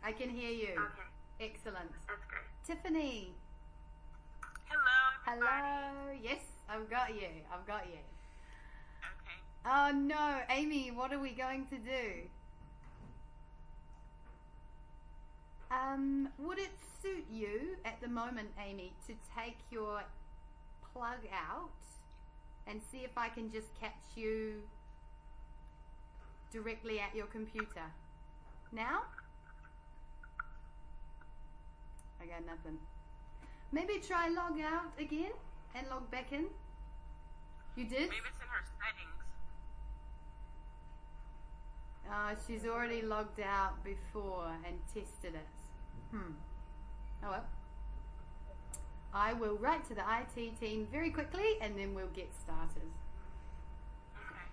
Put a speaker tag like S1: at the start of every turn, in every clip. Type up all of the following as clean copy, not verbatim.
S1: I can hear you.
S2: Okay,
S1: Excellent.
S2: that's great.
S1: Tiffany.
S3: Hello, everybody.
S1: Hello. Yes, I've got you.
S3: Okay.
S1: Oh no, Amy, what are we going to do? Would it suit you at the moment, Amy, to take your plug out and see if I can just catch you directly at your computer? Now? I got nothing. Maybe try log out again and log back in. You did?
S3: Maybe it's in her settings.
S1: She's already logged out before and tested it. Oh well. I will write to the IT team very quickly and then we'll get started.
S3: Okay.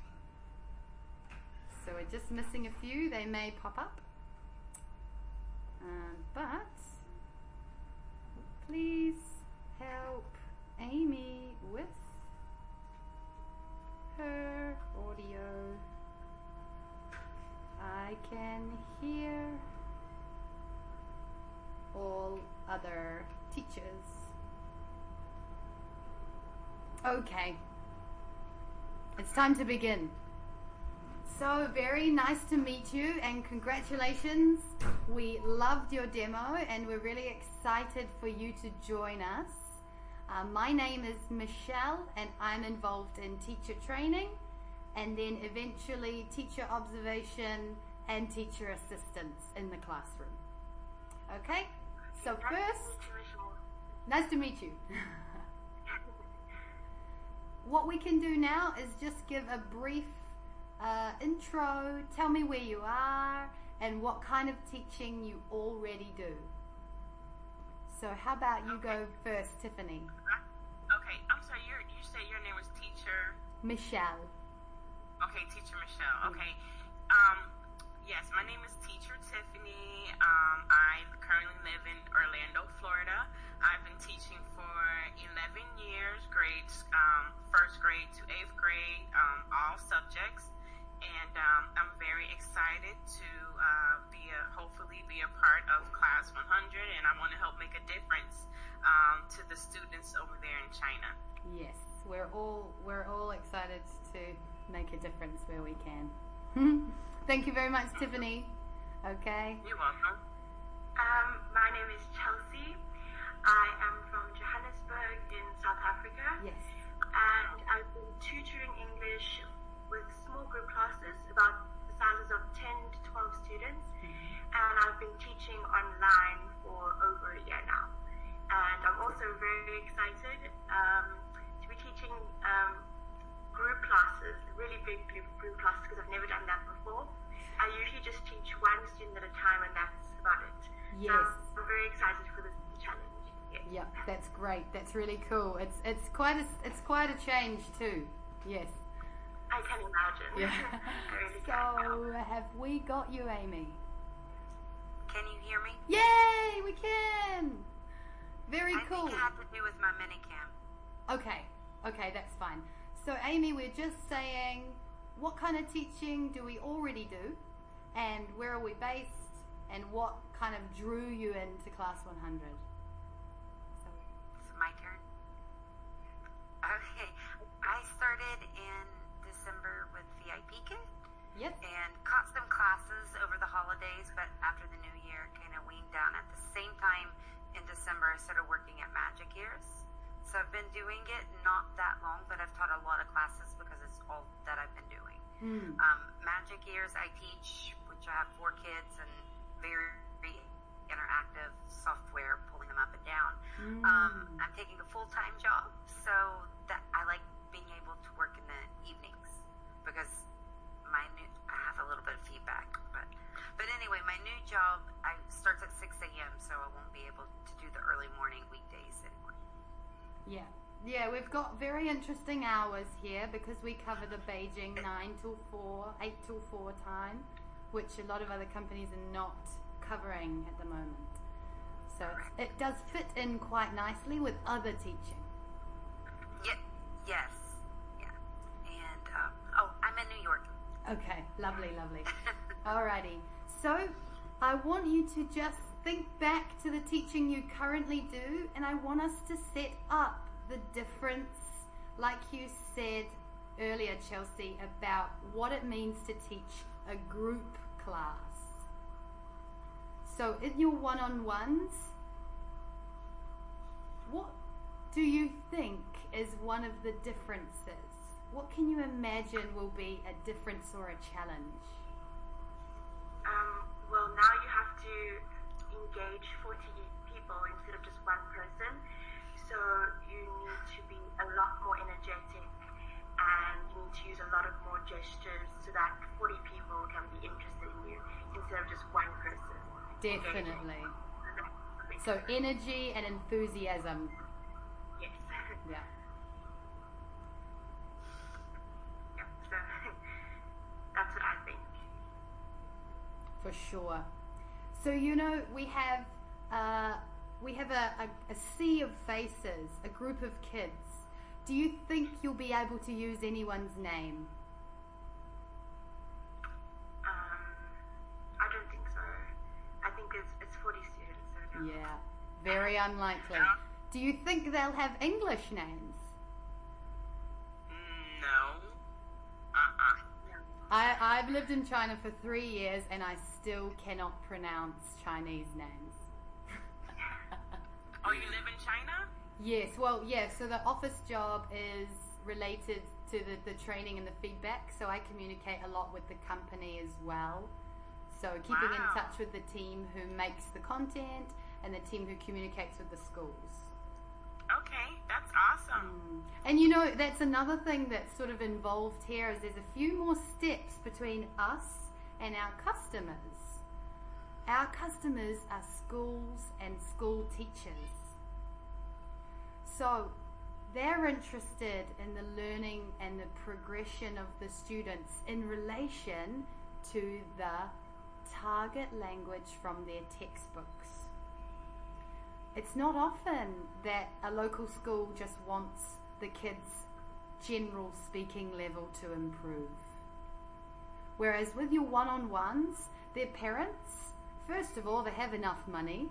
S1: So we're just missing a few. They may pop up. But please help Amy with her audio. I can hear all other teachers. Okay. It's time to begin. So very nice to meet you and congratulations. We loved your demo and we're really excited for you to join us. My name is Michelle and I'm involved in teacher training and then eventually teacher observation and teacher assistance in the classroom. Okay, so first, nice to meet you. What we can do now is just give a brief intro, tell me where you are and what kind of teaching you already do. So how about you go first, Tiffany?
S3: Okay, I'm sorry, you say your name was Teacher?
S1: Michelle.
S3: Okay, Teacher Michelle. Okay. Yes, my name is Teacher Tiffany. I currently live in Orlando, Florida. I've been teaching for 11 years, grades, first grade to 8th grade, all subjects. And I'm very excited to hopefully be a part of Class 100, and I want to help make a difference to the students over there in China.
S1: Yes, we're all excited to make a difference where we can. Thank you very much, Tiffany. Okay.
S3: You're welcome.
S2: My name is Chelsea. I am from Johannesburg in South Africa.
S1: Yes.
S2: And I've been tutoring English with small group classes, about the sizes of 10 to 12 students. And I've been teaching online for over a year now. And I'm also very excited to be teaching group classes, really big group classes, because I've never done that before. I usually just teach one student at a time and that's about it.
S1: Yes.
S2: So I'm very excited for this challenge. Yes.
S1: Yep, that's great. That's really cool. It's quite a change too. Yes.
S2: I can imagine.
S1: Yeah.
S2: I really
S1: So have we got you, Amy?
S4: Can you hear me?
S1: Yay, we can. Very cool.
S4: I think it had to do with my minicam.
S1: Okay, that's fine. So Amy, we're just saying what kind of teaching do we already do and where are we based and what kind of drew you into Class 100? So
S4: It's my turn. Okay. I started in December with VIP Kit
S1: yes.
S4: and caught some classes over the holidays, but after the new year kind of weaned down. At the same time in December I started working at Magic Ears. So I've been doing it not that long, but I've taught a lot of classes because it's all that I've been doing. Magic Ears I teach, which I have 4 kids and very interactive software, pulling them up and down. I'm taking a full-time job, so that I like being able to work in the evenings because I have a little bit of feedback. But anyway, my new job starts at 6 a.m., so I won't be able to do the early morning weekdays anymore.
S1: Yeah, we've got very interesting hours here because we cover the Beijing 9 till 4, 8 till 4 time, which a lot of other companies are not covering at the moment. So it does fit in quite nicely with other teaching.
S4: Yes. Yeah. And, I'm in New York.
S1: Okay, lovely. Alrighty. So, I want you to just think back to the teaching you currently do, and I want us to set up the difference, like you said earlier, Chelsea, about what it means to teach a group class. So in your one-on-ones, what do you think is one of the differences? What can you imagine will be a difference or a challenge?
S2: Well, now you have to engage 40 people instead of just one person. So you need to be a lot more energetic, and you need to use a lot of more gestures so that 40 people can be interested in you instead of just one person.
S1: Definitely. So energy and enthusiasm.
S2: Yes.
S1: Yeah.
S2: Yeah, so that's what I think.
S1: For sure. So we have a sea of faces, a group of kids. Do you think you'll be able to use anyone's name?
S2: I don't think so. I think it's 40 students. So no.
S1: Yeah, very unlikely. Do you think they'll have English names?
S3: No.
S1: I've lived in China for 3 years and I still cannot pronounce Chinese names.
S3: Oh, you live in China?
S1: Yes, well, yeah, so the office job is related to the training and the feedback, so I communicate a lot with the company as well. So keeping in touch with the team who makes the content and the team who communicates with the schools.
S3: Okay, that's awesome.
S1: And that's another thing that's sort of involved here is there's a few more steps between us and our customers. Our customers are schools and school teachers. So they're interested in the learning and the progression of the students in relation to the target language from their textbooks. It's not often that a local school just wants the kids' general speaking level to improve. Whereas with your one-on-ones, their parents, first of all, they have enough money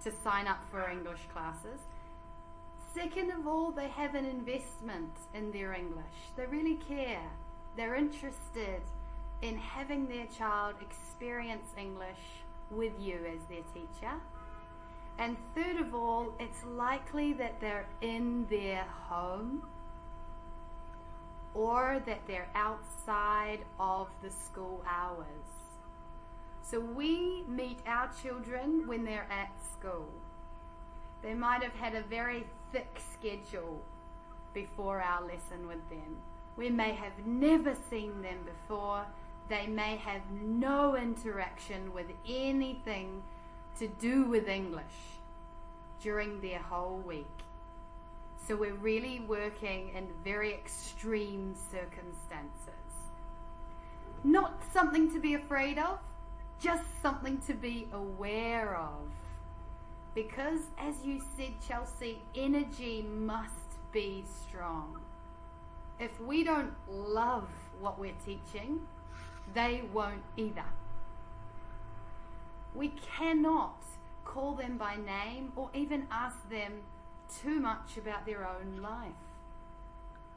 S1: to sign up for English classes. Second of all, they have an investment in their English. They really care. They're interested in having their child experience English with you as their teacher. And third of all, it's likely that they're in their home or that they're outside of the school hours. So we meet our children when they're at school. They might have had a very thick schedule before our lesson with them. We may have never seen them before. They may have no interaction with anything to do with English during their whole week. So we're really working in very extreme circumstances. Not something to be afraid of, just something to be aware of. Because, as you said, Chelsea, energy must be strong. If we don't love what we're teaching, they won't either. We cannot call them by name or even ask them too much about their own life.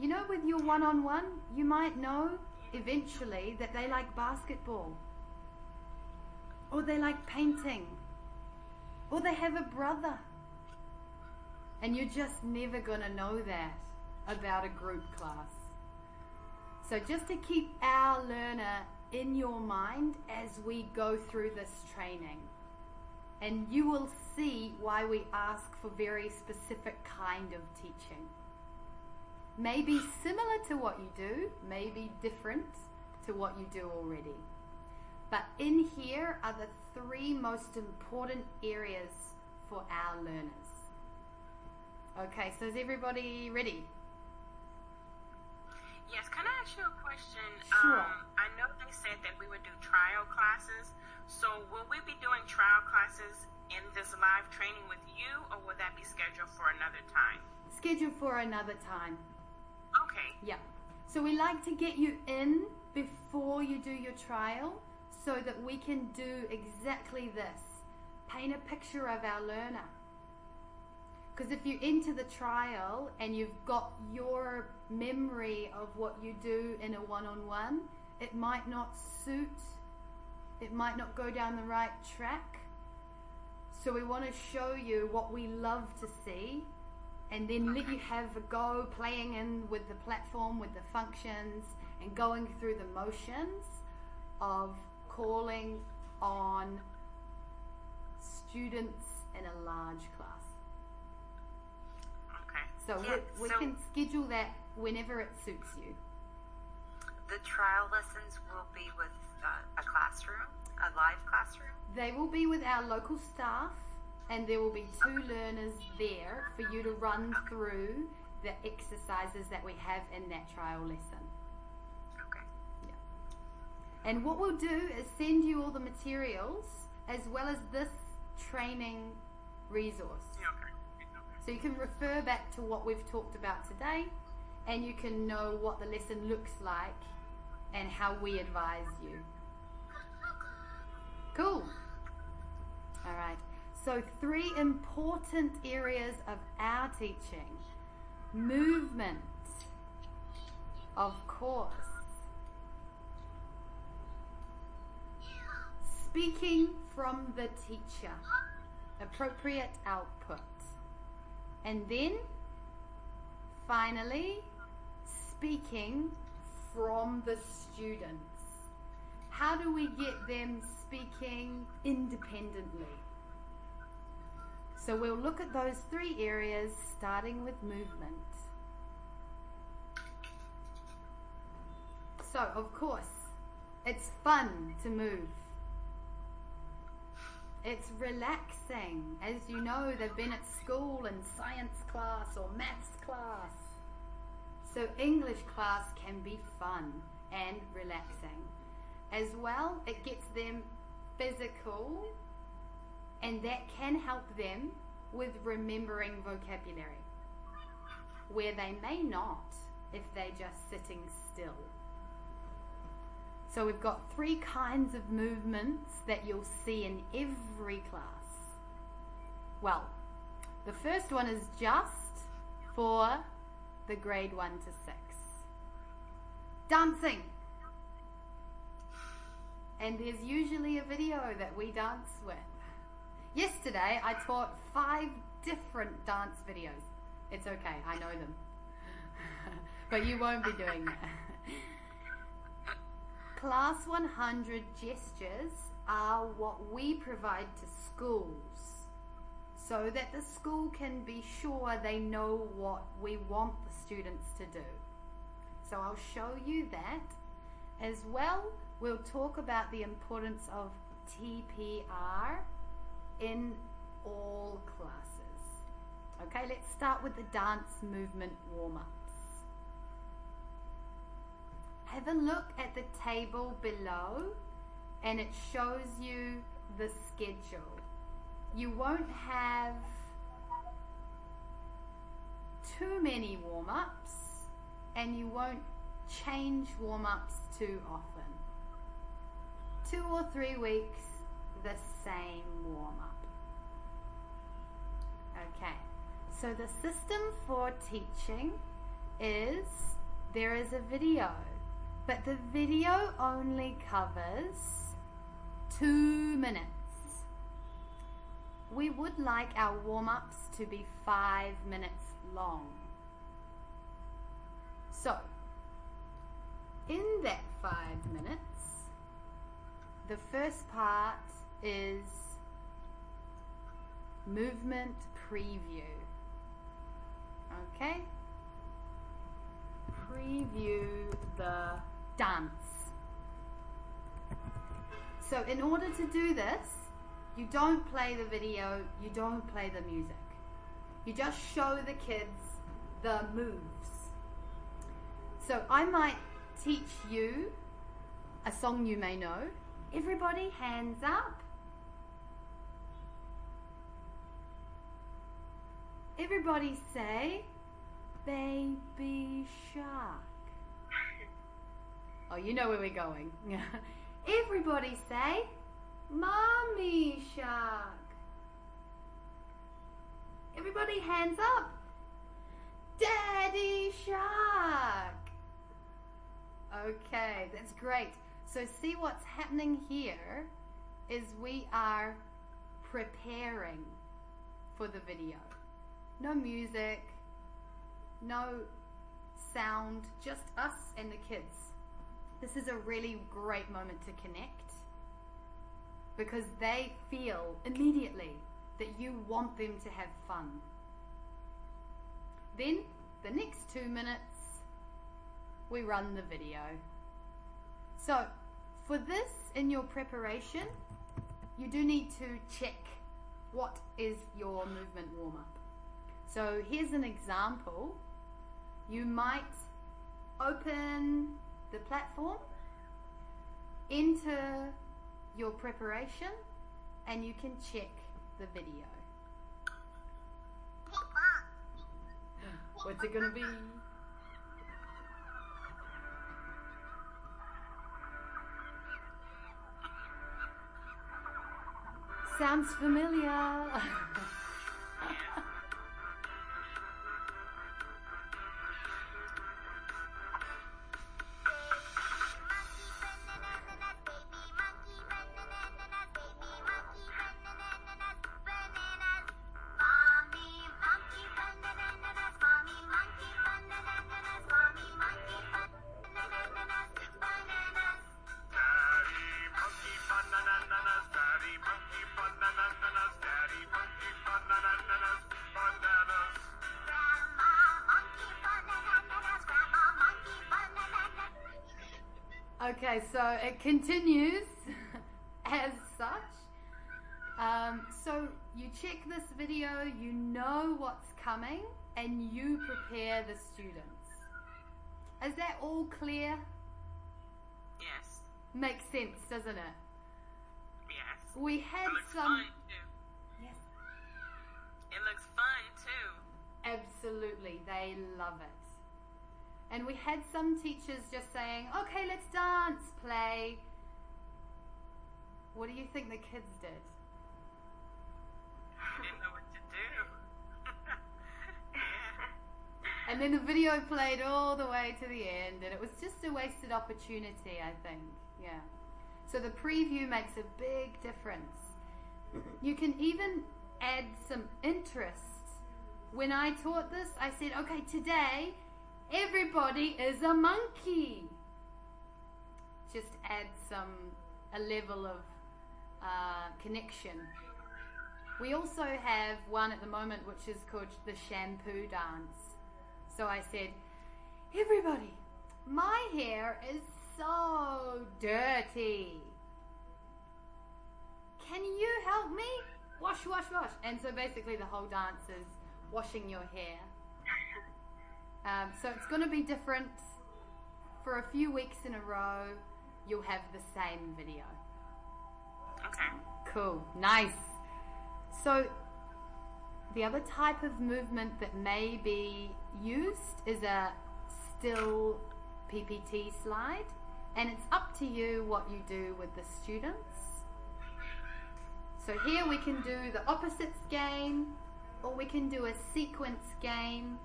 S1: With your one-on-one, you might know eventually that they like basketball, or they like painting, or they have a brother. And you're just never going to know that about a group class. So just to keep our learner in your mind as we go through this training. And you will see why we ask for very specific kind of teaching. Maybe similar to what you do, maybe different to what you do already. But in here are the 3 most important areas for our learners. Okay, so is everybody ready?
S3: Yes, can I ask you a question?
S1: Sure.
S3: I know they said that we would do trial classes. So will we be doing trial classes in this live training with you, or will that be scheduled for another time?
S1: Scheduled for another time.
S3: Okay.
S1: Yeah. So we like to get you in before you do your trial so that we can do exactly this. Paint a picture of our learner. Because if you enter the trial and you've got your memory of what you do in a one-on-one, it might not suit, it might not go down the right track. So we want to show you what we love to see, and then let you have a go playing in with the platform, with the functions, and going through the motions of calling on students in a large class.
S3: Okay.
S1: So we can schedule that whenever it suits you.
S4: The trial lessons will be with a classroom, a live classroom?
S1: They will be with our local staff, and there will be 2 learners there for you to run through the exercises that we have in that trial lesson.
S4: Okay.
S1: Yeah. And what we'll do is send you all the materials as well as this training resource.
S3: Yeah, okay.
S1: So you can refer back to what we've talked about today, and you can know what the lesson looks like and how we advise you. Cool. All right. So 3 important areas of our teaching. Movement, of course. Speaking from the teacher. Appropriate output. And then, finally, speaking from the students. How do we get them speaking independently? So we'll look at those 3 areas, starting with movement. So, of course, it's fun to move. It's relaxing. As you know, they've been at school in science class or maths class. So English class can be fun and relaxing. As well, it gets them physical, and that can help them with remembering vocabulary, where they may not if they're just sitting still. So we've got 3 kinds of movements that you'll see in every class. Well, the first one is just for the grade 1 to 6. Dancing. And there's usually a video that we dance with. Yesterday I taught 5 different dance videos. It's okay, I know them. But you won't be doing that. Class 100 gestures are what we provide to schools so that the school can be sure they know what we want the students to do. So I'll show you that. As well, we'll talk about the importance of TPR in all classes. Okay, let's start with the dance movement warm-ups. Have a look at the table below, and it shows you the schedule. You won't have too many warm-ups, and you won't change warm-ups too often. 2 or 3 weeks, the same warm-up. Okay, so the system for teaching is there is a video, but the video only covers 2 minutes. We would like our warm-ups to be 5 minutes long. So, in that 5 minutes, the first part is movement preview. Okay? Preview the dance. So in order to do this, you don't play the video, you don't play the music. You just show the kids the moves. So I might teach you a song you may know. Everybody hands up. Everybody say, Baby Shark. Oh, you know where we're going. Everybody say, Mommy Shark. Everybody hands up. Daddy Shark. Okay, that's great. So see what's happening here is we are preparing for the video. No music, no sound, just us and the kids. This is a really great moment to connect because they feel immediately that you want them to have fun. Then the next 2 minutes we run the video. So for this in your preparation, you do need to check what is your movement warm-up. So here's an example. You might open the platform, enter your preparation, and you can check the video. What's it gonna be? Sounds familiar. Okay, so it continues as such. So you check this video, you know what's coming, and you prepare the students. Is that all clear?
S3: Yes.
S1: Makes sense, doesn't it?
S3: Yes.
S1: We had
S3: It looks
S1: some.
S3: fun too.
S1: Yes,
S3: It looks fun too.
S1: absolutely. They love it. And we had some teachers just saying, okay, let's dance, play. What do you think the kids did?
S3: I didn't know what to do. Yeah.
S1: And then the video played all the way to the end, and it was just a wasted opportunity, I think. Yeah. So the preview makes a big difference. You can even add some interest. When I taught this, I said, okay, today, everybody is a monkey. Just add a level of connection. We also have one at the moment which is called the shampoo dance. So I said, everybody, my hair is so dirty. Can you help me? Wash, wash, wash. And so basically the whole dance is washing your hair. So it's going to be different. For a few weeks in a row, you'll have the same video.
S3: Okay.
S1: Cool. Nice. So the other type of movement that may be used is a still PPT slide. And it's up to you what you do with the students. So here we can do the opposites game, or we can do a sequence game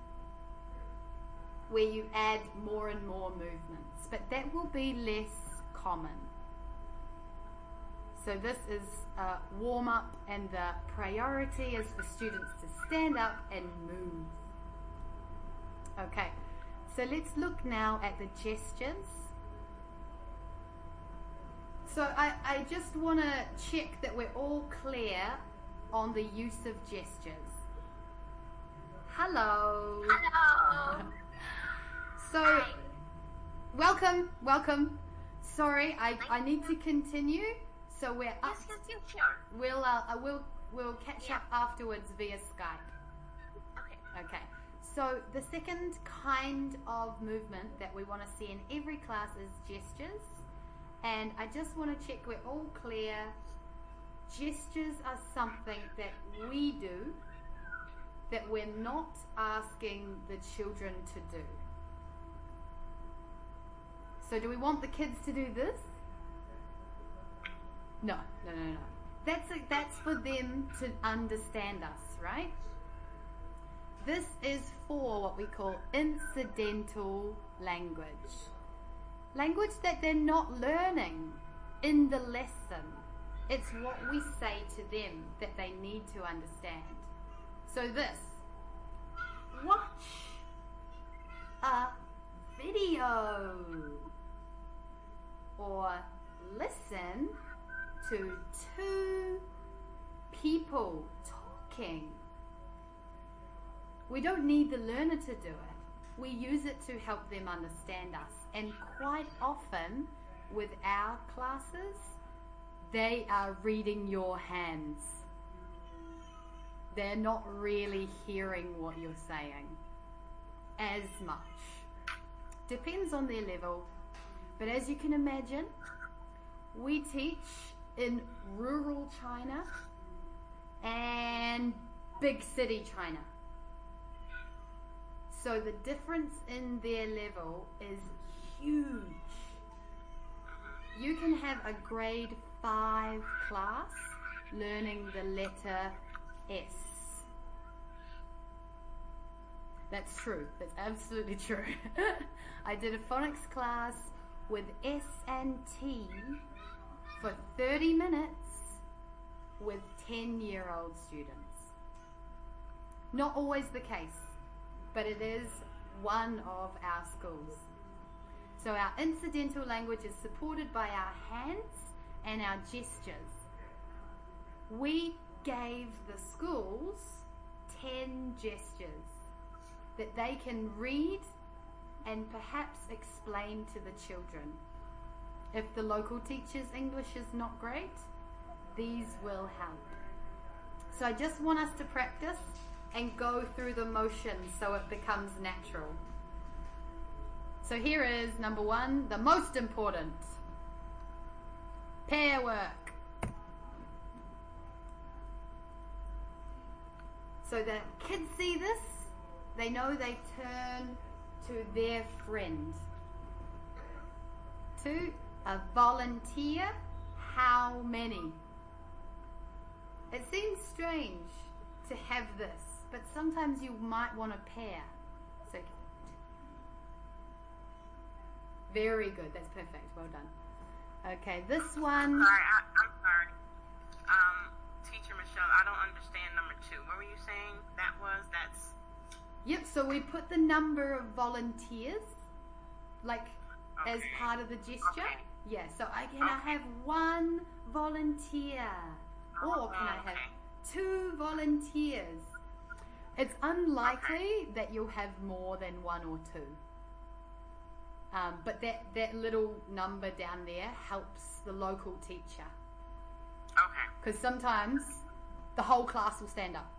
S1: where you add more and more movements, but that will be less common. So this is a warm-up, and the priority is for students to stand up and move. Okay, so let's look now at the gestures. So I just want to check that we're all clear on the use of gestures. Hello.
S2: Hello.
S1: So,
S2: Hi.
S1: welcome. Sorry, I need to continue. So we're up.
S2: Yes, sure.
S1: We'll catch up afterwards via Skype.
S2: Okay.
S1: Okay. So the second kind of movement that we want to see in every class is gestures. And I just want to check we're all clear. Gestures are something that we do that we're not asking the children to do. So do we want the kids to do this? No. That's for them to understand us, right? This is for what we call incidental language. Language that they're not learning in the lesson. It's what we say to them that they need to understand. So this, watch a video, or listen to two people talking. We don't need the learner to do it. We use it to help them understand us. And quite often with our classes, they are reading your hands. They're not really hearing what you're saying as much. Depends on their level. But as you can imagine, we teach in rural China and big city China. So the difference in their level is huge. You can have a grade 5 class learning the letter S. That's true. That's absolutely true. I did a phonics class with S and T for 30 minutes with 10-year-old students. Not always the case, but it is one of our schools. So our incidental language is supported by our hands and our gestures. We gave the schools 10 gestures that they can read and perhaps explain to the children. If the local teacher's English is not great, these will help. So I just want us to practice and go through the motions so it becomes natural. So here is number 1, the most important. Pair work. So the kids see this, they know they turn to their friend. 2, a volunteer. How many? It seems strange to have this, but sometimes you might want a pair. So, very good. That's perfect. Well done. Okay, this one.
S3: I'm sorry. Teacher Michelle, I don't understand number 2. What were you saying? That's.
S1: Yep. So we put the number of volunteers, like, as part of the gesture.
S3: Okay.
S1: Yeah. So can I have 1 volunteer, or can I have 2 volunteers? It's unlikely that you'll have more than 1 or 2. But that little number down there helps the local teacher.
S3: Okay.
S1: Because sometimes the whole class will stand up.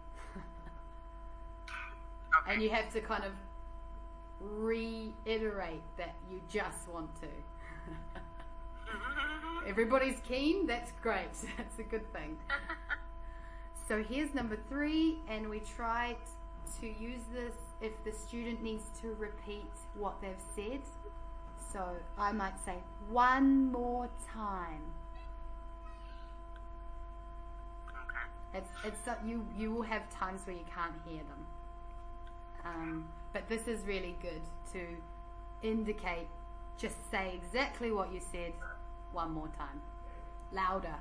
S3: Okay.
S1: And you have to kind of reiterate that you just want to. Everybody's keen? That's great. That's a good thing. So here's number 3, and we try to use this if the student needs to repeat what they've said. So I might say, 1 more time.
S3: Okay.
S1: You will have times where you can't hear them. But this is really good to indicate, just say exactly what you said 1 more time. Louder.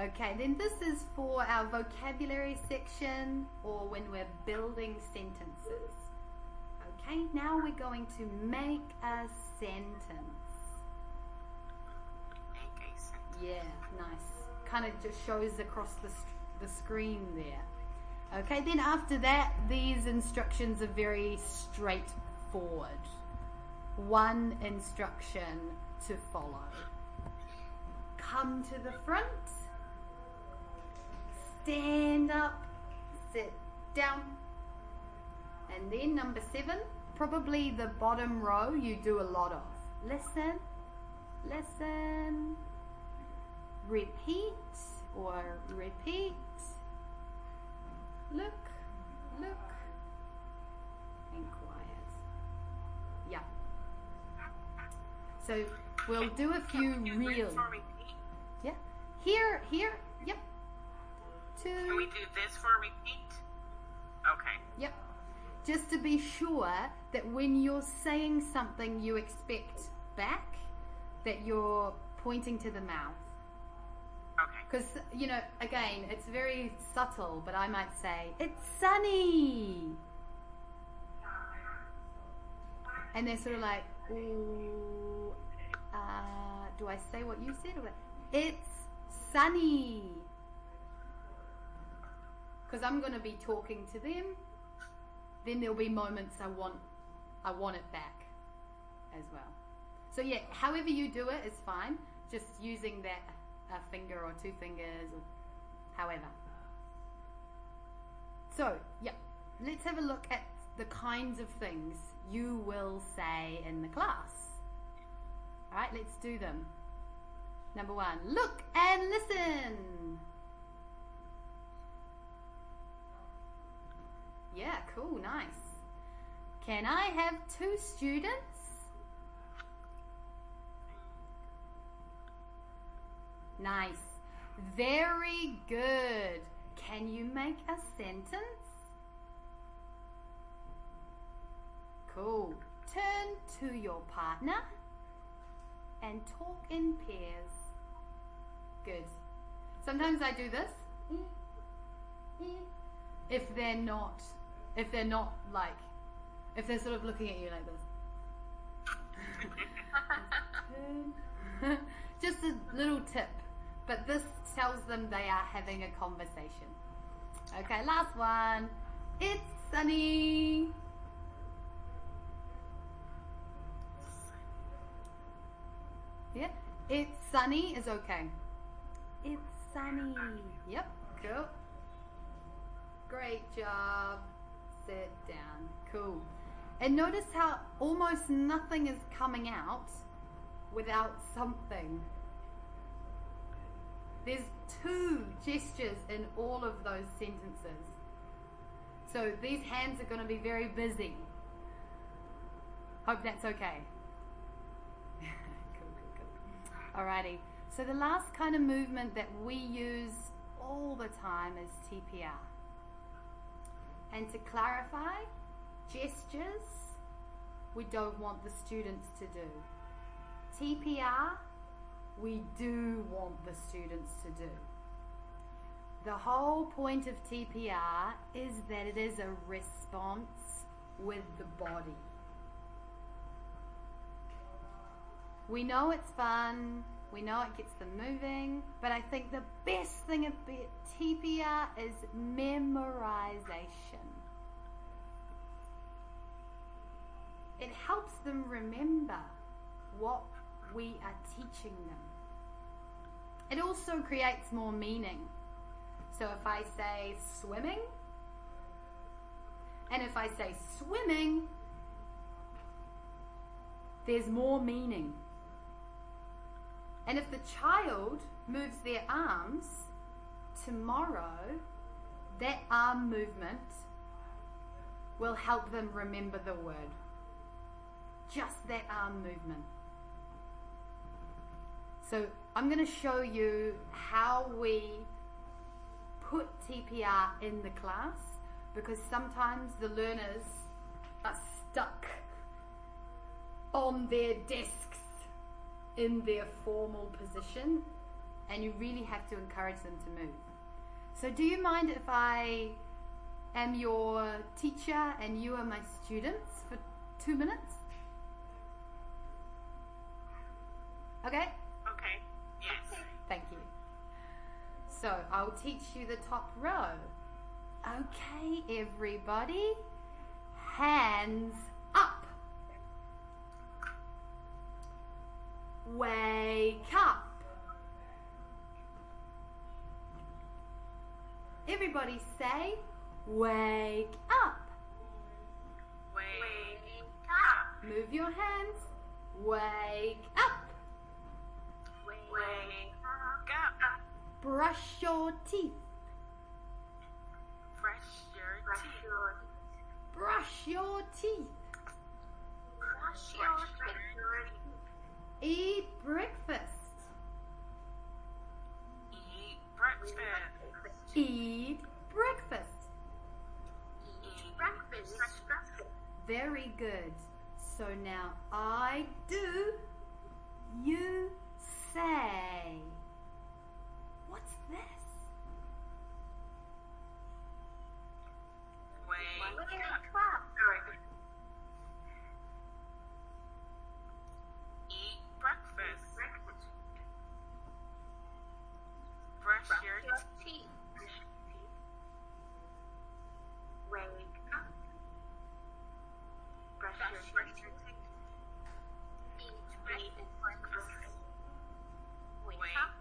S1: Okay, then this is for our vocabulary section, or when we're building sentences. Okay, now we're going to make a sentence.
S3: Make a sentence.
S1: Yeah, nice. Kind of just shows across the screen there. Okay, then after that, these instructions are very straightforward. 1 instruction to follow. Come to the front. Stand up. Sit down. And then number 7, probably the bottom row you do a lot of. Listen, listen, repeat or repeat, look, look, and quiet. Yeah. So we'll do a few real. Yeah. Here. Yep.
S3: Can we
S1: 2.
S3: do this for a repeat? Okay.
S1: Yep. Just to be sure that when you're saying something you expect back, that you're pointing to the mouth.
S3: Okay.
S1: Because, you know, again, it's very subtle, but I might say, it's sunny. And they're sort of like, ooh, do I say what you said? Or it's sunny. Because I'm going to be talking to them. Then there'll be moments I want it back as well. So yeah, however you do it is fine. Just using that finger or 2 fingers or however. So yeah, let's have a look at the kinds of things you will say in the class. All right, let's do them. Number 1, look and listen. Yeah, cool, nice. Can I have 2 students? Nice. Very good. Can you make a sentence? Cool. Turn to your partner and talk in pairs. Good. Sometimes I do this. If they're not like, if they're sort of looking at you like this. Just a little tip, but this tells them they are having a conversation. Okay, last one. It's sunny. Yeah, it's sunny is okay. It's sunny. Yep, cool. Great job. Sit down. Cool. And notice how almost nothing is coming out without something. There's 2 gestures in all of those sentences. So these hands are going to be very busy. Hope that's okay. Cool. Alrighty. So the last kind of movement that we use all the time is TPR. And to clarify, gestures we don't want the students to do. TPR we do want the students to do. The whole point of TPR is that it is a response with the body. We know it's fun, we know it gets them moving, but I think the best thing about TPR is memorization. It helps them remember what we are teaching them. It also creates more meaning. So if I say swimming, and if I say swimming, there's more meaning. And if the child moves their arms, tomorrow that arm movement will help them remember the word. Just that arm movement. So I'm going to show you how we put TPR in the class, because sometimes the learners are stuck on their desks in their formal position, and you really have to encourage them to move. So do you mind if I am your teacher and you are my students for 2 minutes? Okay?
S3: Okay. Yes.
S1: Thank you. So I'll teach you the top row. Okay, everybody. Hands up. Wake up. Everybody say, wake up.
S3: Wake up.
S1: Move your hands. Wake up.
S3: Wake up.
S1: Brush your teeth.
S3: Brush your teeth.
S1: Brush your teeth.
S3: Brush your teeth.
S1: Eat breakfast. Eat breakfast.
S2: Breakfast.
S1: Very good. So now I do, you say. What's this?
S3: Wake up.
S2: Alright.
S3: Eat breakfast. Brush your teeth.
S2: Wake up. Brush your teeth. Eat breakfast.
S3: Wake up.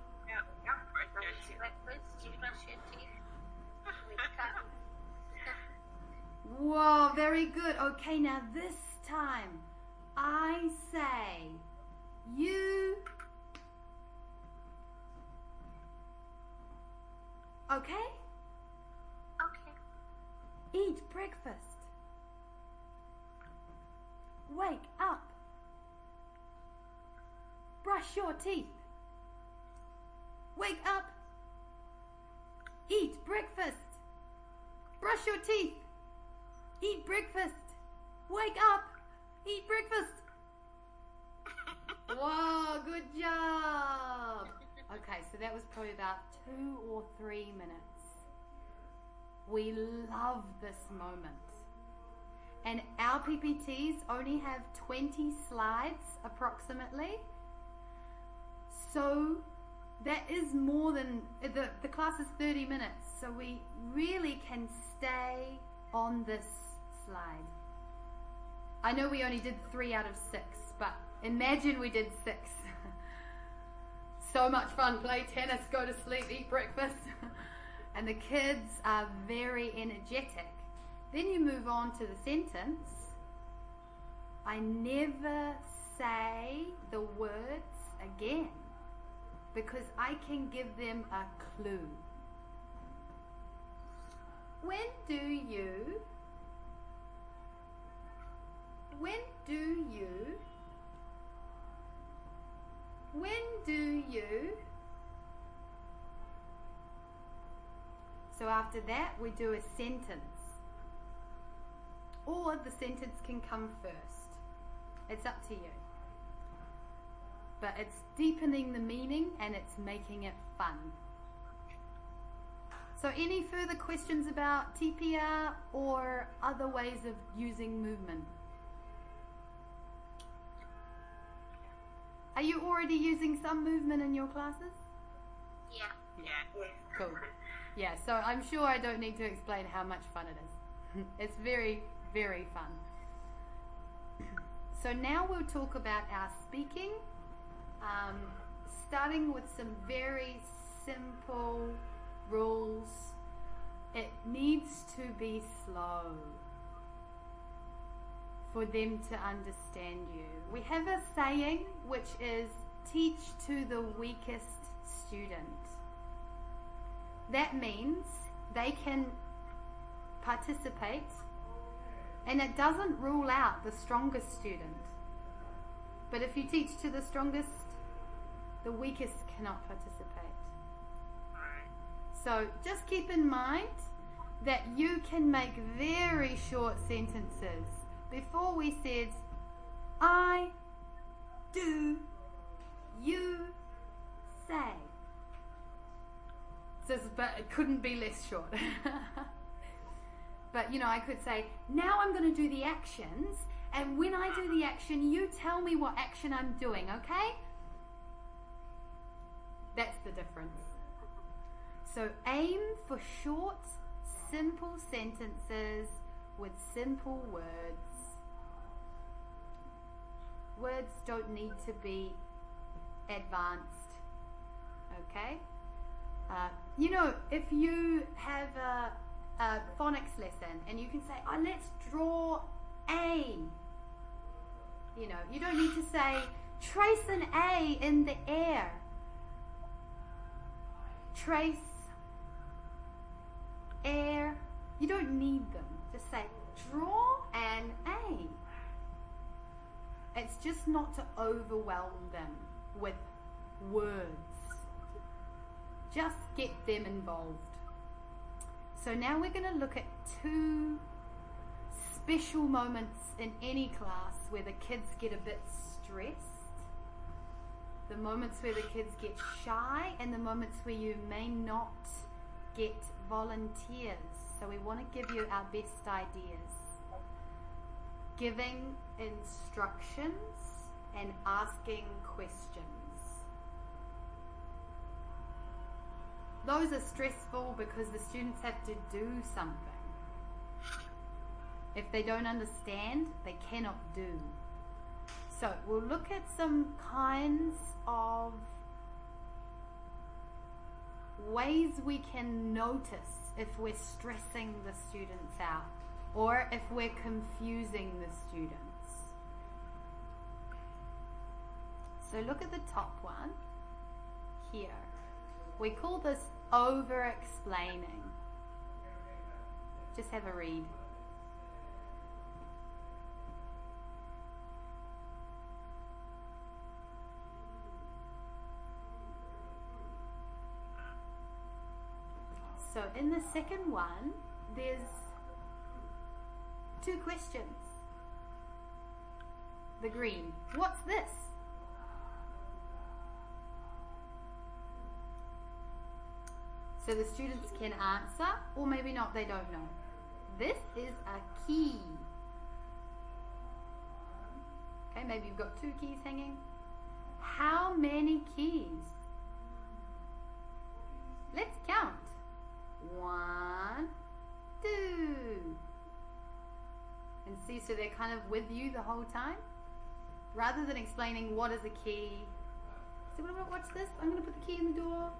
S3: Brush your teeth.
S1: Whoa, very good. Okay, now this time I say, you. Okay?
S2: Okay.
S1: Eat breakfast. Wake up. Brush your teeth. Wake up. Eat breakfast. Brush your teeth. Eat breakfast. Wake up. Eat breakfast. Whoa, good job. Okay, so that was probably about 2 or 3 minutes. We love this moment. And our PPTs only have 20 slides approximately. So that is more than, the class is 30 minutes. So we really can stay on this slide. I know we only did 3 out of 6, but imagine we did 6. So much fun. Play tennis, go to sleep, eat breakfast. And the kids are very energetic. Then you move on to the sentence. I never say the words again because I can give them a clue. When do you So after that we do a sentence, or the sentence can come first. It's up to you, but it's deepening the meaning and it's making it fun. So any further questions about TPR or other ways of using movement? Are you already using some movement in your classes?
S2: Yeah.
S1: Cool. Yeah, so I'm sure I don't need to explain how much fun it is. It's very, very fun. So now we'll talk about our speaking, starting with some very simple rules. It needs to be slow for them to understand you. We have a saying which is teach to the weakest student. That means they can participate and it doesn't rule out the strongest student. But if you teach to the strongest, the weakest cannot participate. So just keep in mind that you can make very short sentences. Before we said, I do, you say. But it couldn't be less short. But I could say, now I'm going to do the actions, and when I do the action, you tell me what action I'm doing, okay? That's the difference. So aim for short, simple sentences with simple words. Words don't need to be advanced, okay? If you have a phonics lesson and you can say, let's draw A. You don't need to say, trace an A in the air. Trace, air. You don't need them. Just say, draw an A. It's just not to overwhelm them with words. Just get them involved. So now we're going to look at two special moments in any class where the kids get a bit stressed, the moments where the kids get shy, and the moments where you may not get volunteers. So we want to give you our best ideas. Giving instructions and asking questions. Those are stressful because the students have to do something. If they don't understand, they cannot do. So we'll look at some kinds of ways we can notice if we're stressing the students out or if we're confusing the students. So look at the top one here. We call this over-explaining. Just have a read. So in the second one, there's two questions. The green. What's this? So the students can answer, or maybe not, they don't know. This is a key. Okay, maybe you've got two keys hanging. How many keys? Let's count. 1, 2. And see, so they're kind of with you the whole time. Rather than explaining what is a key. So watch this. I'm going to put the key in the door.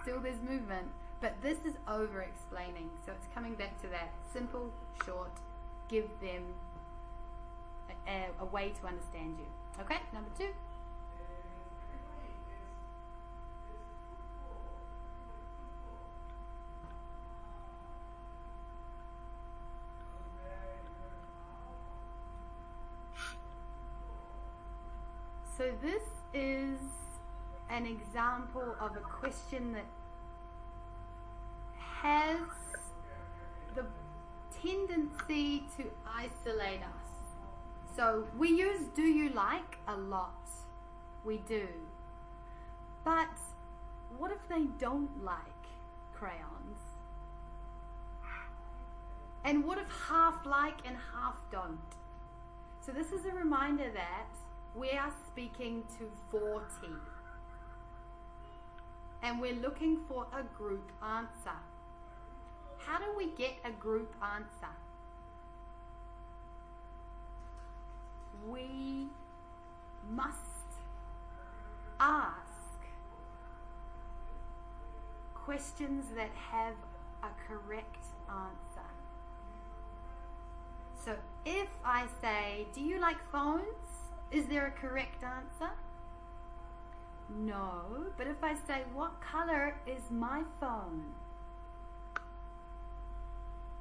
S1: Still there's movement. But this is over-explaining. So it's coming back to that. Simple, short, give them a way to understand you. Okay, number 2. So this is an example of a question that has the tendency to isolate us. So we use do you like a lot. We do. But what if they don't like crayons? And what if half like and half don't? So this is a reminder that we are speaking to 40 and we're looking for a group answer. How do we get a group answer? We must ask questions that have a correct answer. So if I say, do you like phones? Is there a correct answer? No, but if I say, what color is my phone?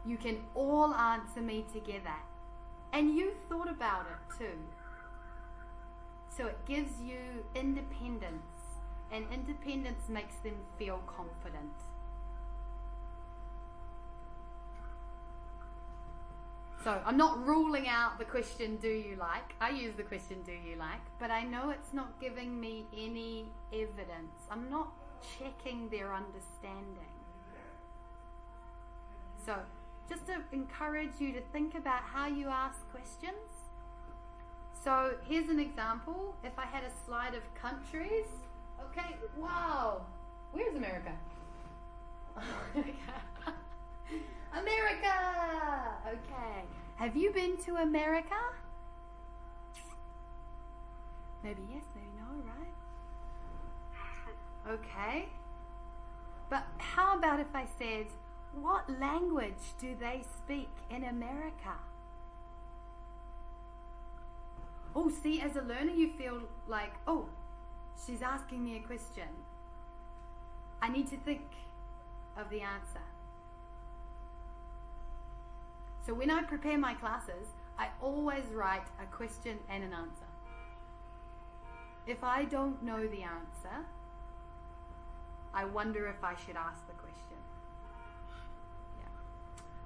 S1: You can all answer me together. And you thought about it too. So it gives you independence, and independence makes them feel confident. So I'm not ruling out the question, do you like? I use the question, do you like? But I know it's not giving me any evidence. I'm not checking their understanding. So just to encourage you to think about how you ask questions. So here's an example. If I had a slide of countries. Okay, wow. Where's America? America! Okay. Have you been to America? Maybe yes, maybe no, right? Okay. But how about if I said, what language do they speak in America? Oh, see, as a learner you feel like, oh, she's asking me a question. I need to think of the answer. So when I prepare my classes, I always write a question and an answer. If I don't know the answer, I wonder if I should ask the question.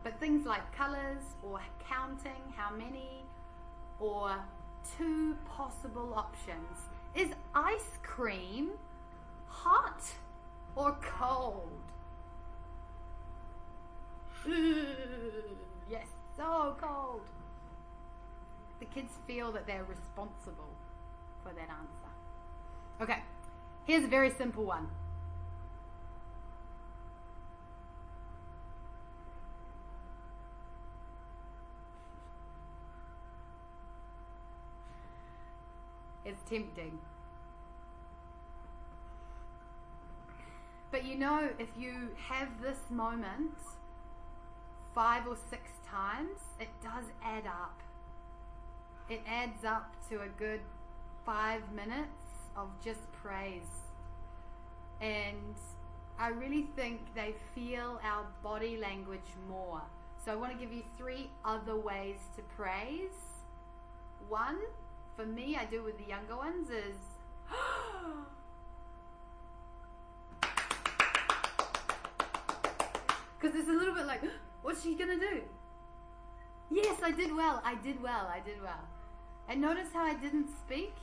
S1: But things like colors or counting how many, or two possible options. Is ice cream hot or cold? Yes, so cold. The kids feel that they're responsible for that answer. Okay, here's a very simple one. It's tempting. But you know, if you have this moment 5 or 6 times, it does add up. It adds up to a good 5 minutes of just praise. And I really think they feel our body language more. So I want to give you 3 other ways to praise. One, for me, I do with the younger ones, is because it's a little bit like, what's she gonna do? Yes, I did well. And notice how I didn't speak?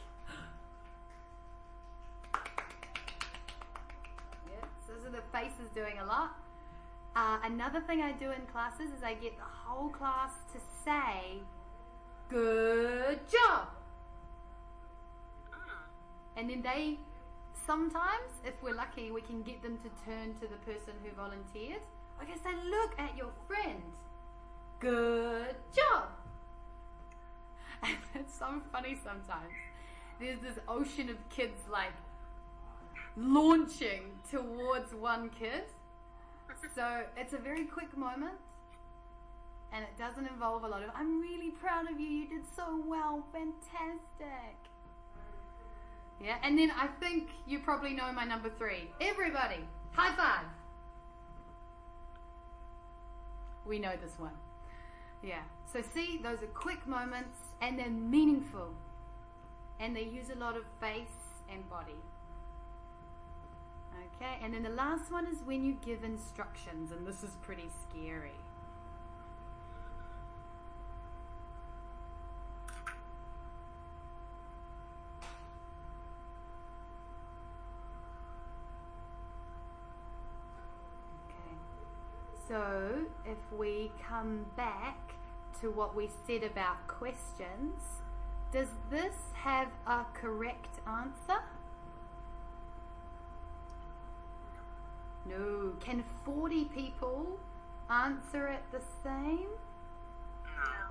S1: Yeah, so those are the faces doing a lot. Another thing I do in classes is I get the whole class to say, good job. And then they, sometimes, if we're lucky, we can get them to turn to the person who volunteered. Okay, so look at your friend. Good job. And it's so funny sometimes. There's this ocean of kids like launching towards one kid. So it's a very quick moment. And it doesn't involve a lot of, I'm really proud of you. You did so well. Fantastic. Yeah, and then I think you probably know my number 3. Everybody, high five. We know this one. Yeah, so see, those are quick moments and they're meaningful. And they use a lot of face and body. Okay, and then the last one is when you give instructions, and this is pretty scary. So if we come back to what we said about questions, does this have a correct answer? No. Can 40 people answer it the same?
S3: No.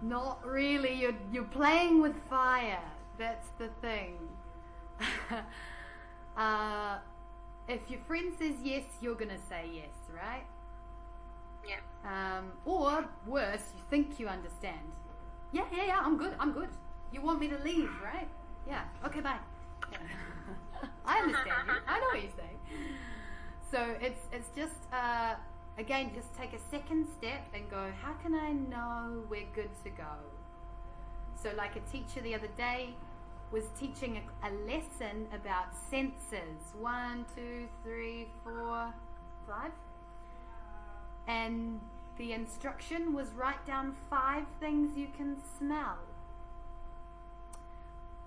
S1: Not really. You're playing with fire. That's the thing. If your friend says yes, you're going to say yes, right?
S2: Yeah.
S1: Or worse, you think you understand. Yeah, I'm good. You want me to leave, right? Yeah, okay, bye. Yeah. I understand you. I know what you're saying. So it's just, again, just take a second step and go, how can I know we're good to go? So like a teacher the other day was teaching a lesson about senses. 1, 2, 3, 4, 5. And the instruction was write down 5 things you can smell.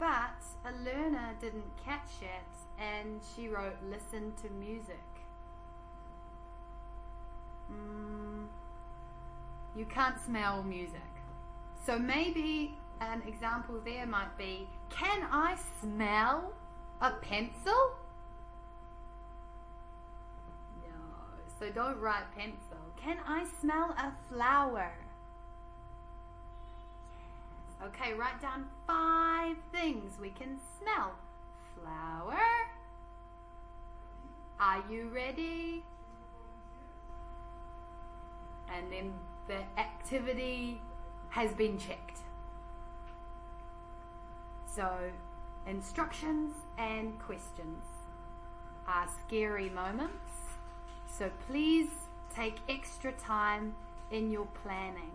S1: But a learner didn't catch it and she wrote listen to music. You can't smell music. So maybe an example there might be, can I smell a pencil? No, so don't write pencil. Can I smell a flower? Yes. Okay, write down 5 things we can smell. Flower. Are you ready? And then the activity has been checked. So, instructions and questions are scary moments. So please take extra time in your planning.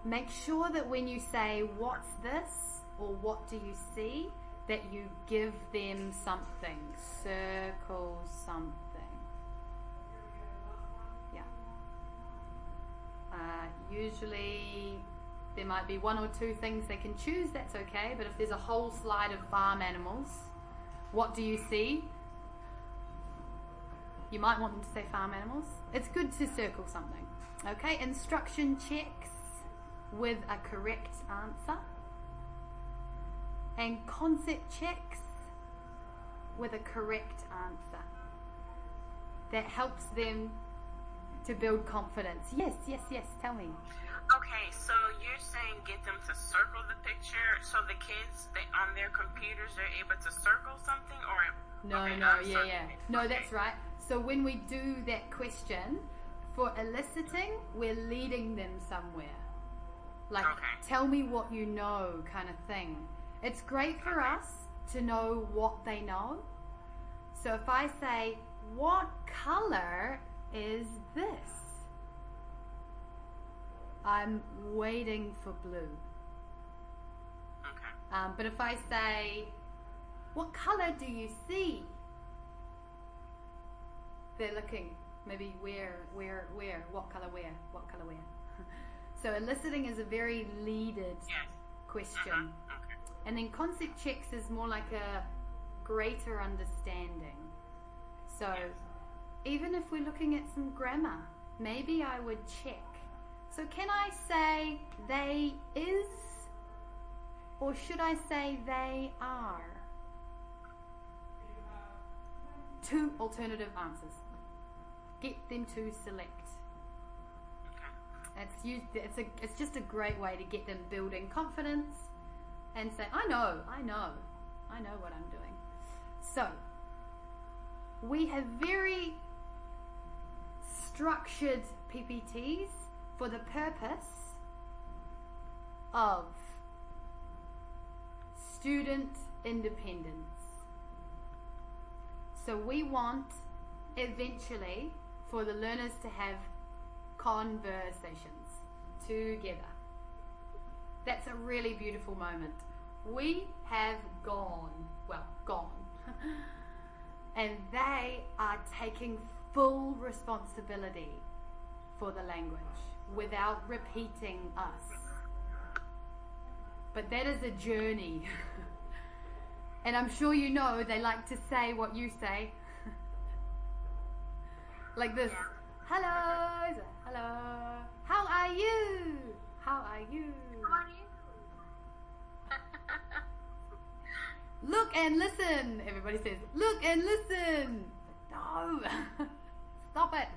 S1: Make sure that when you say, what's this? Or what do you see? That you give them something. Circle something. Usually there might be one or two things they can choose, that's okay, but if there's a whole slide of farm animals, what do you see? You might want them to say farm animals. It's good to circle something. Okay, instruction checks with a correct answer, and concept checks with a correct answer. That helps them to build confidence. Yes, tell me.
S3: Okay, so you're saying get them to circle the picture so the kids, on their computers, they're able to circle something, or
S1: No,
S3: okay,
S1: yeah. No,
S3: okay.
S1: that's right. So when we do that question, for eliciting, we're leading them somewhere. Like,
S3: Okay.
S1: tell me what you know kind of thing. It's great for us to know what they know. So if I say, what color is this? I'm waiting for blue.
S3: Okay.
S1: But if I say, what color do you see? They're looking, maybe where, what color where. So eliciting is a very leaded
S3: Yes.
S1: question.
S3: Okay.
S1: And then concept checks is more like a greater understanding. So even if we're looking at some grammar, maybe I would check. So can I say they is, or should I say they are? Two alternative answers. Get them to select.
S3: Okay.
S1: It's just a great way to get them building confidence and say, I know what I'm doing. So we have very structured PPTs for the purpose of student independence. So we want eventually for the learners to have conversations together. That's a really beautiful moment. We have gone, and they are taking full responsibility for the language without repeating us. But that is a journey. And I'm sure you know they like to say what you say. Like this. Hello. Hello. How are you? How are you?
S2: How are you?
S1: Look and listen. Everybody says, look and listen. No. Stop it.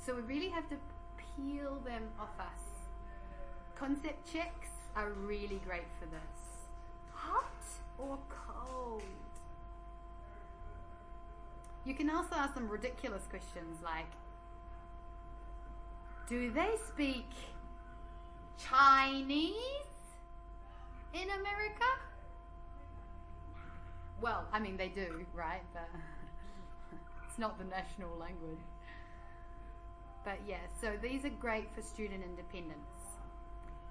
S1: So we really have to peel them off us. Concept checks are really great for this. Hot or cold? You can also ask them ridiculous questions like, do they speak Chinese in America? Well, I mean, they do, right? But it's not the national language. But yeah, so these are great for student independence.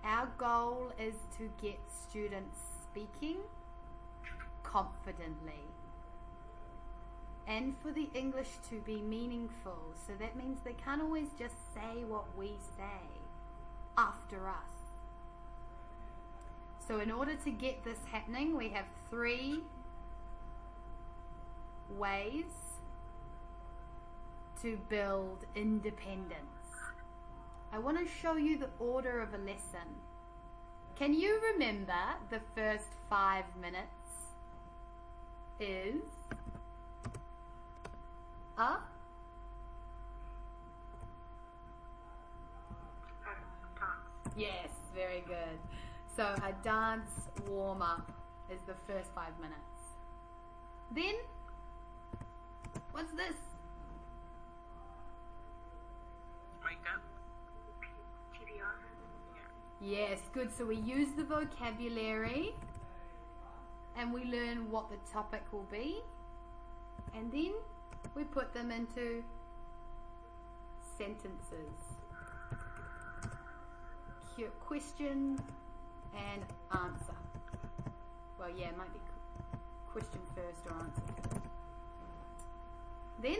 S1: Our goal is to get students speaking confidently. And for the English to be meaningful. So that means they can't always just say what we say after us. So in order to get this happening, we have 3 ways to build independence. I want to show you the order of a lesson. Can you remember the first 5 minutes is a
S2: Dance.
S1: yes, very good. So a dance warm-up is the first 5 minutes. Then what's this?
S3: Wake up.
S2: TBR.
S1: Yes, good. So we use the vocabulary and we learn what the topic will be, and then we put them into sentences. Question and answer. Well, yeah, it might be question first or answer first. Then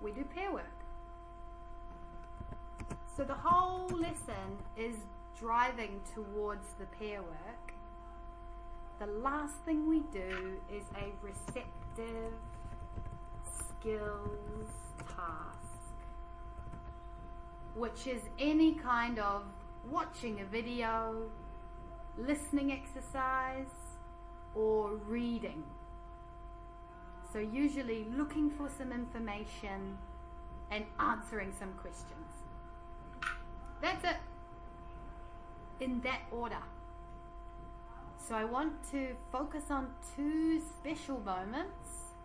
S1: we do pair work. So the whole lesson is driving towards the pair work. The last thing we do is a receptive skills task, which is any kind of watching a video, listening exercise, or reading. So usually looking for some information and answering some questions. That's it. In that order. So I want to focus on two special moments.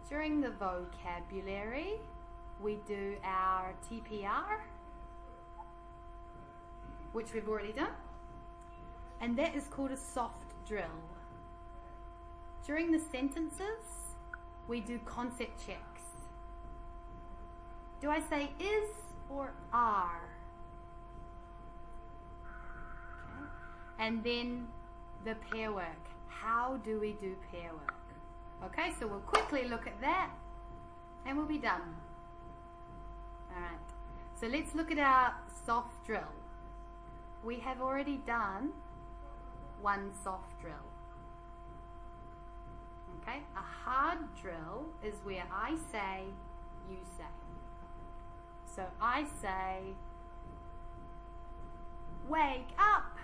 S1: During the vocabulary, we do our TPR, which we've already done. And that is called a soft drill. During the sentences, we do concept checks. Do I say is or are? Okay. And then the pair work. How do we do pair work? Okay, so we'll quickly look at that and we'll be done. Alright, so let's look at our soft drill. We have already done one soft drill. Okay, a hard drill is where I say, you say. So I say, wake up.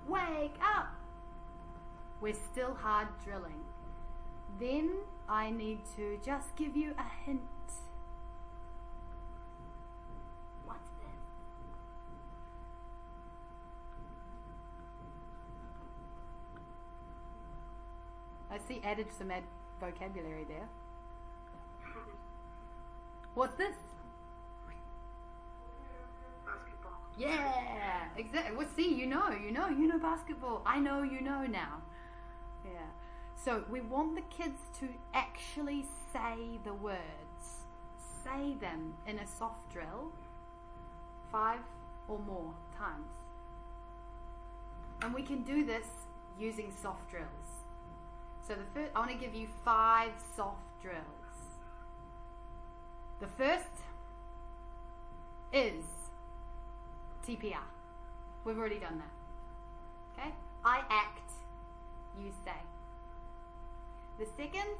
S1: Wake up. We're still hard drilling. Then I need to just give you a hint. What's this? I see added some vocabulary there. What's this?
S2: Basketball.
S1: Yeah, exactly. Well, see, you know basketball. I know you know now. Yeah. So we want the kids to actually say the words. Say them in a soft drill 5 or more times. And we can do this using soft drills. So the first, I want to give you 5 soft drills. The first is TPR. We've already done that. Okay? I act, you say. The second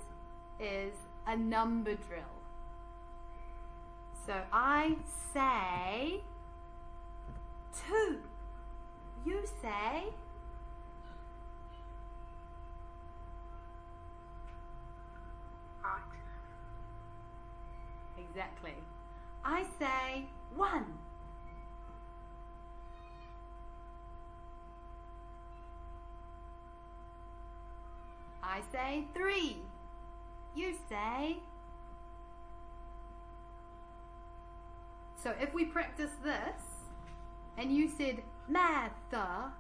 S1: is a number drill. So I say 2. You say
S2: 8.
S1: exactly. I say 1. I say 3. You say. So if we practice this, and you said math, I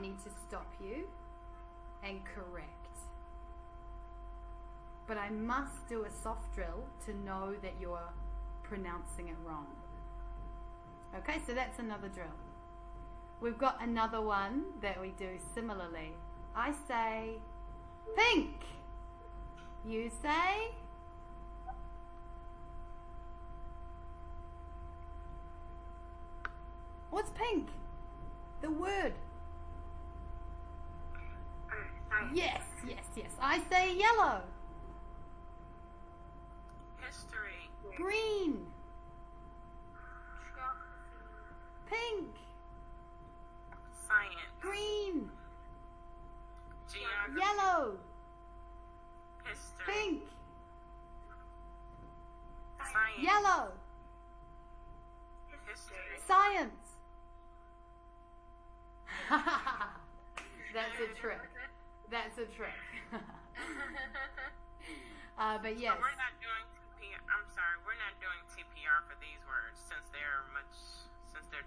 S1: need to stop you and correct. But I must do a soft drill to know that you're pronouncing it wrong. Okay, so that's another drill. We've got another one that we do similarly. I say pink. You say what's pink? The word.
S2: Science.
S1: Yes. I say yellow.
S3: History.
S1: Green. Pink.
S3: Science.
S1: Green.
S3: Geography.
S1: Yellow.
S3: History.
S1: Pink.
S3: Science.
S1: Yellow.
S3: History.
S1: Science. That's a trick. That's a trick. But yes.
S3: So we're not doing TPR. I'm sorry, we're not doing TPR for these words since they're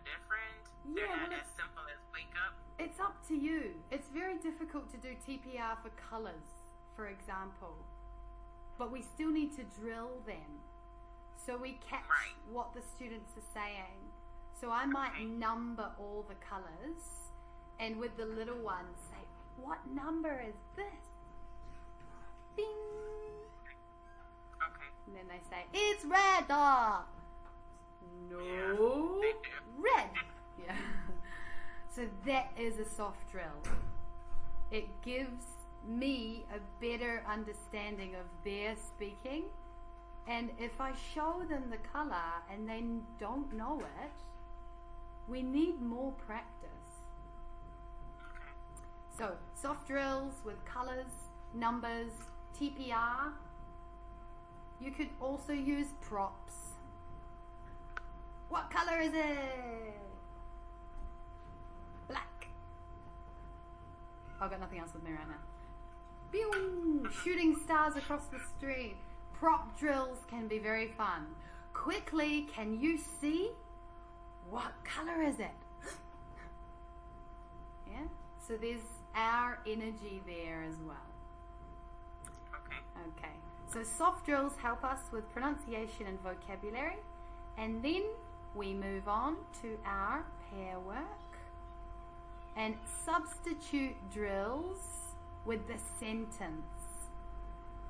S3: different. They're
S1: Yeah,
S3: not
S1: well,
S3: as simple as wake up.
S1: It's up to you. It's very difficult to do TPR for colors, for example. But we still need to drill them. So we catch
S3: Right.
S1: what the students are saying. So I might
S3: Okay.
S1: number all the colors, and with the little ones say, what number is this? Bing!
S3: Okay.
S1: And then they say, it's red. No,
S3: They do.
S1: red. Yeah. So that is a soft drill. It gives me a better understanding of their speaking. And if I show them the color and they don't know it, we need more practice. So, soft drills with colors, numbers, TPR. You could also use props. What color is it? Black. I've got nothing else with me right now. Pew! Shooting stars across the street. Prop drills can be very fun. Quickly, can you see? What color is it? Yeah? So there's our energy there as well. Okay. So soft drills help us with pronunciation and vocabulary. And then we move on to our pair work and substitute drills with the sentence.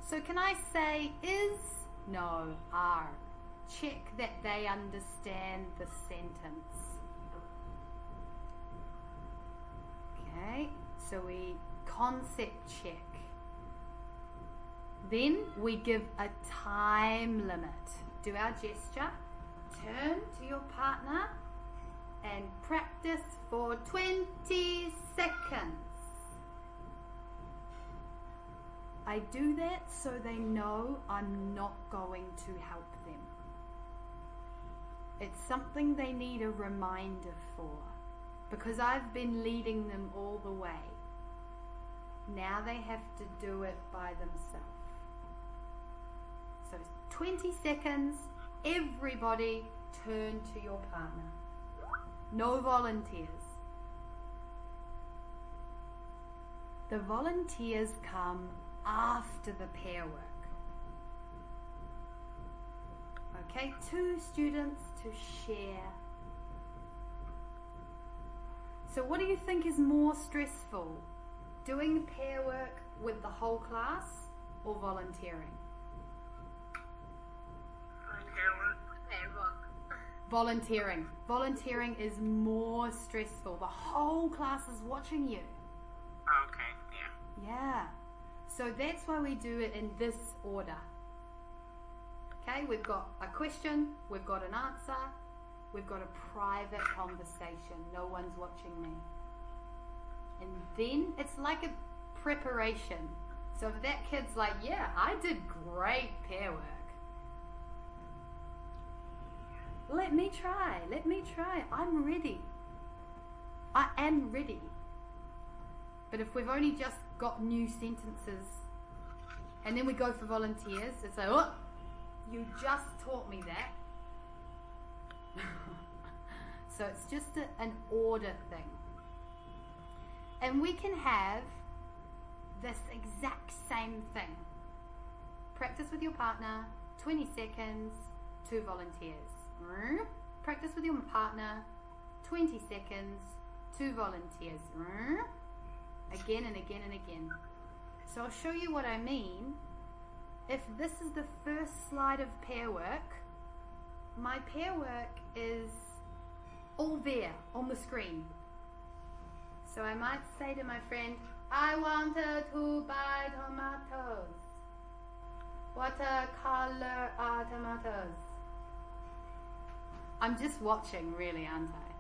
S1: So can I say is? No, are. Check that they understand the sentence. Okay, so we concept check. Then we give a time limit. Do our gesture. Turn to your partner and practice for 20 seconds. I do that so they know I'm not going to help them. It's something they need a reminder for, because I've been leading them all the way. Now they have to do it by themselves. So 20 seconds, everybody turn to your partner. No volunteers. The volunteers come after the pair work. Okay, 2 students to share. So what do you think is more stressful? Doing pair work with the whole class or volunteering? Volunteering. Volunteering is more stressful. The whole class is watching you.
S3: Okay, yeah.
S1: Yeah. So that's why we do it in this order. Okay, we've got a question, we've got an answer, we've got a private conversation. No one's watching me. And then it's like a preparation. So if that kid's like, yeah, I did great pair work. Let me try. I'm ready. I am ready. But if we've only just got new sentences and then we go for volunteers, it's like, oh, you just taught me that. So it's just an order thing. And we can have this exact same thing. Practice with your partner, 20 seconds, 2 volunteers. Practice with your partner, 20 seconds, 2 volunteers. Again and again and again. So I'll show you what I mean. If this is the first slide of pair work, my pair work is all there on the screen. So I might say to my friend, I wanted to buy tomatoes. What color are tomatoes? I'm just watching, really, aren't I?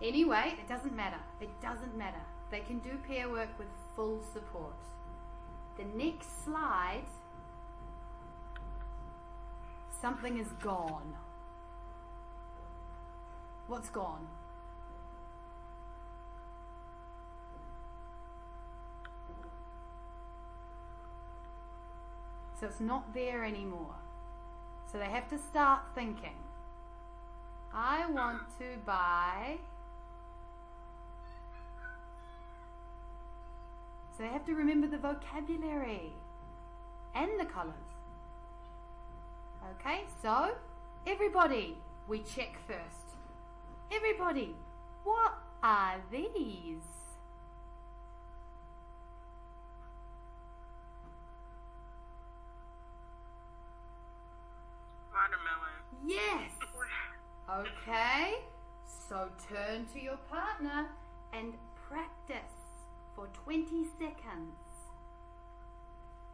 S1: Anyway, it doesn't matter. It doesn't matter. They can do pair work with full support. The next slide, something is gone. What's gone? So it's not there anymore. So they have to start thinking. I want to buy. So they have to remember the vocabulary and the colors. Okay, so everybody, we check first. Everybody, what are these? Okay, so turn to your partner and practice for 20 seconds.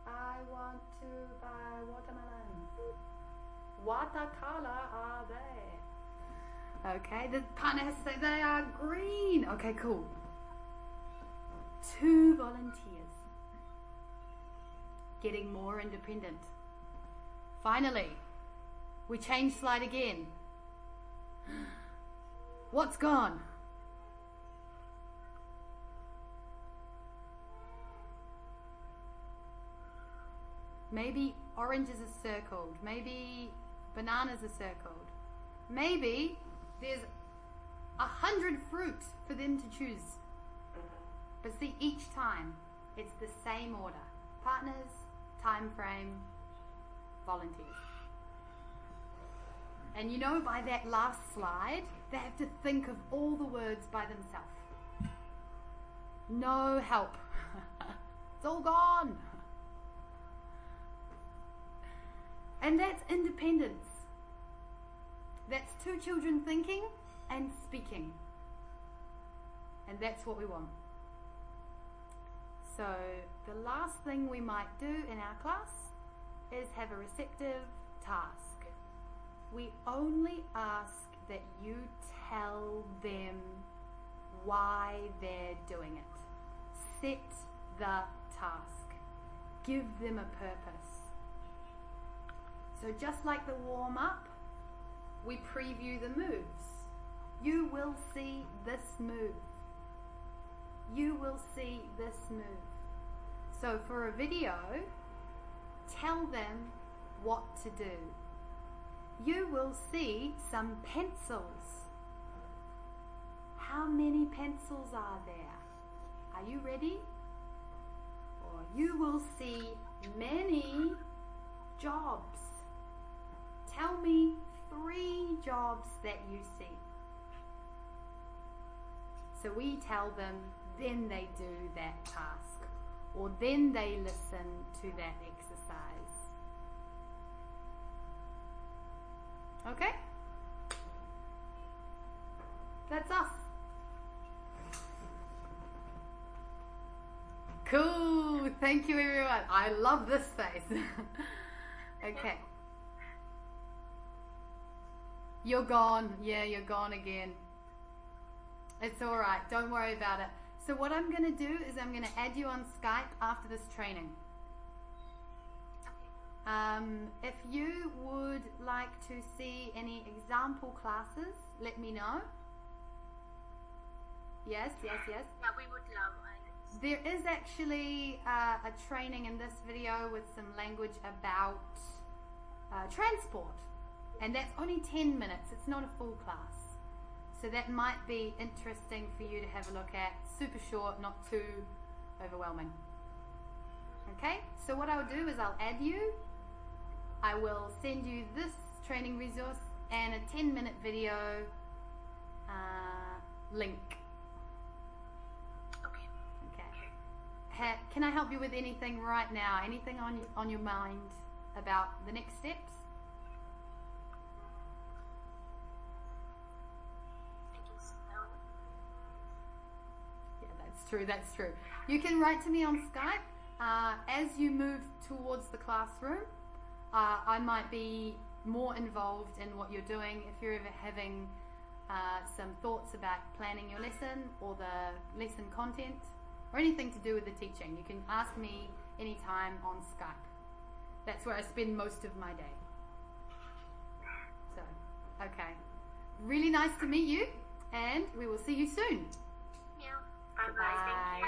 S1: I want to buy watermelon. What color are they? Okay, the partner has to say they are green. Okay, cool. 2 volunteers. Getting more independent. Finally, we change slide again. What's gone? Maybe oranges are circled. Maybe bananas are circled. Maybe there's 100 fruit for them to choose. But see, each time it's the same order. Partners, time frame, volunteers. And you know, by that last slide, they have to think of all the words by themselves. No help. It's all gone. And that's independence. That's 2 children thinking and speaking. And that's what we want. So the last thing we might do in our class is have a receptive task. We only ask that you tell them why they're doing it. Set the task. Give them a purpose. So just like the warm-up, we preview the moves. You will see this move. You will see this move. So for a video, tell them what to do. You will see some pencils. How many pencils are there? Are you ready? Or you will see many jobs. Tell me 3 jobs that you see. So we tell them, then they do that task, or then they listen to that exercise. Okay? That's us. Cool. Thank you, everyone. I love this space. Okay. You're gone. Yeah, you're gone again. It's all right. Don't worry about it. So what I'm going to do is I'm going to add you on Skype after this training. If you would like to see any example classes, let me know. Yes.
S2: Yeah, we would love it.
S1: There is actually a training in this video with some language about transport. And that's only 10 minutes. It's not a full class. So that might be interesting for you to have a look at. Super short, not too overwhelming. Okay? So what I'll do is I'll add you. I will send you this training resource and a 10-minute video link. Okay. Can I help you with anything right now? Anything on your mind about the next steps? That's true. You can write to me on Skype. As you move towards the classroom, I might be more involved in what you're doing. If you're ever having some thoughts about planning your lesson or the lesson content or anything to do with the teaching, you can ask me anytime on Skype. That's where I spend most of my day. So, okay. Really nice to meet you, and we will see you soon.
S2: Bye-bye. Thank you.